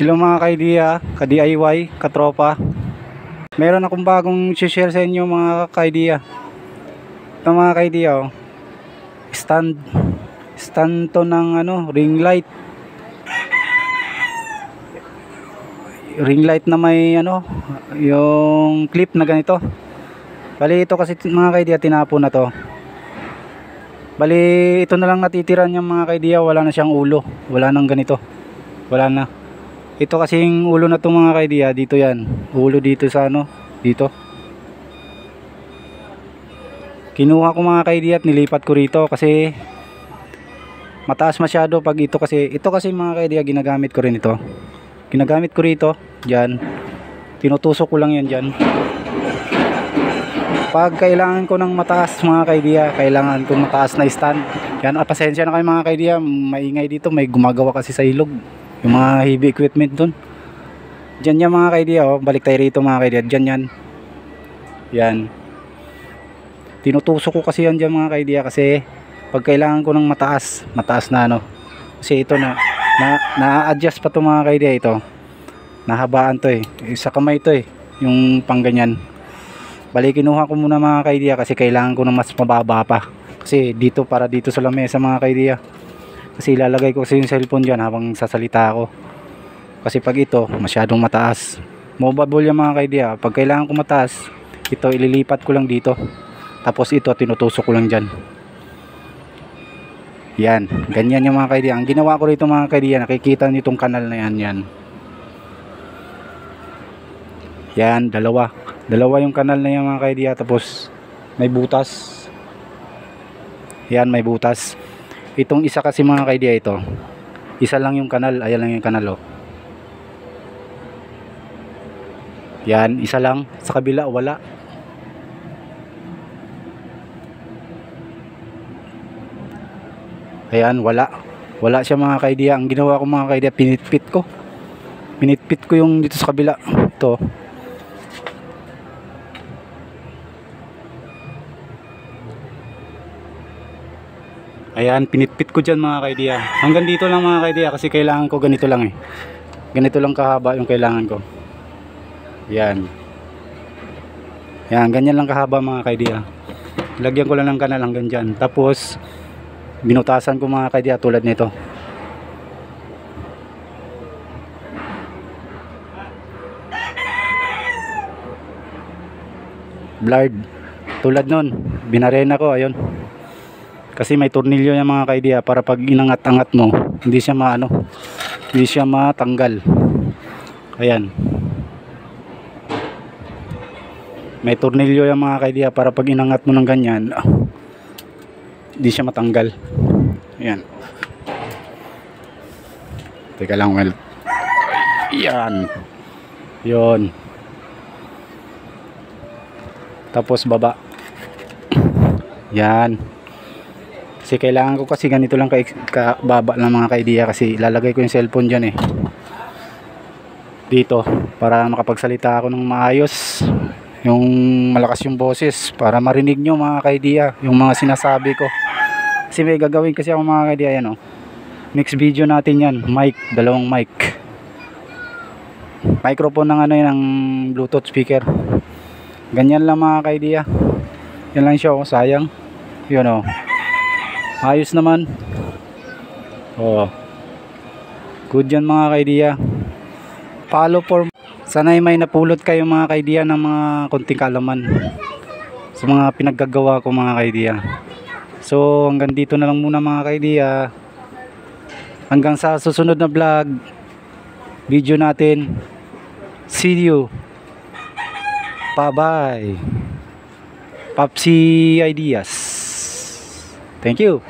Hello mga ka-idea, ka-DIY, katropa. Meron akong bagong share sa inyo mga ka-idea. Ito mga ka-idea, oh. Stand to ng ring light. Ring light na may yung clip na ganito. Bali ito kasi mga ka-idea, tinapon na to. Bali ito na lang natitiran yung mga ka-idea, wala na siyang ulo. Wala nang ganito. Wala na. Ito kasing ulo na itong mga ka-idea, dito yan. Ulo dito sa dito. Kinuha ko mga ka-idea at nilipat ko rito kasi mataas masyado pag ito kasi mga ka-idea ginagamit ko rin ito. Ginagamit ko rito, dyan. Tinutusok ko lang yan dyan. Pag kailangan ko ng mataas mga ka-idea, kailangan ko mataas na stand. Yan, pasensya na kayo mga ka-idea, maingay dito, may gumagawa kasi sa ilog. Yung mga heavy equipment dun. Diyan yan mga ka-idea, oh. Balik tayo rito mga ka-idea. Diyan yan. Yan. Tinutusok ko kasi yan dyan mga ka-idea kasi pag kailangan ko ng mataas na kasi ito na-adjust pa to mga ka-idea ito. Nahabaan to eh. Sa kamay to eh. Yung pang ganyan. Balik kinuha ko muna mga ka-idea kasi kailangan ko ng mas mababa pa. Kasi dito para dito sa lamesa mga ka-idea. Kasi ilalagay ko kasi yung cellphone dyan habang sasalita ako. Kasi pag ito masyadong mataas, movable yung mga ka-idea. Pag kailangan ko mataas, ito ililipat ko lang dito. Tapos ito tinutusok ko lang dyan. Yan, ganyan yung mga ka-idea. Ang ginawa ko rito mga ka-idea, nakikita nyo itong kanal na yan. Yan, dalawa yung kanal na yan mga ka-idea. Tapos may butas. Yan, may butas. Itong isa kasi mga ka-idea ito, isa lang yung kanal, ayan lang yung kanal, oh. Yan, isa lang. Sa kabila wala. Ayan, wala siya mga ka-idea. Ang ginawa ko mga ka-idea, pinitpit ko yung dito sa kabila. Ito. Ayan, pinitpit ko dyan mga ka-idea. Hanggang dito lang mga ka-idea kasi kailangan ko ganito lang eh. Ganito lang kahaba yung kailangan ko. Yan. Yan, ganyan lang kahaba mga ka-idea. Lagyan ko lang ng kanal hanggang dyan. Tapos binutasan ko mga ka-idea tulad nito. Blurred. Tulad nun, binarena ko, ayun. Kasi may tornilyo yung mga ka-idea para pag inangat-angat mo, hindi siya matanggal. Ayan. May tornilyo yung mga ka-idea para pag inangat mo ng ganyan, hindi siya matanggal. Ayan. Teka lang, well. Ayan. Yun. Tapos baba. Yan. Kasi kailangan ko kasi ganito lang kababa ng mga ka-idea kasi ilalagay ko yung cellphone dyan eh. Dito. Para makapagsalita ako ng maayos. Yung malakas yung boses. Para marinig nyo mga ka-idea yung mga sinasabi ko. Kasi may gagawin kasi ako mga ka-idea. Yan, oh. Next video natin yan. Mic. Dalawang mic. Microphone ng ng Bluetooth speaker. Ganyan lang mga ka-idea. Yan lang siya, oh. Sayang. Yun, oh. Ayos naman. Oh. Good yan mga ka-idea. Follow for. Sana'y may napulot kayo mga ka-idea ng mga konting kaalaman sa mga pinaggagawa ko mga ka-idea. So hanggang dito na lang muna mga ka-idea. Hanggang sa susunod na vlog video natin. See you. Bye bye. Popsi Ideas. Thank you.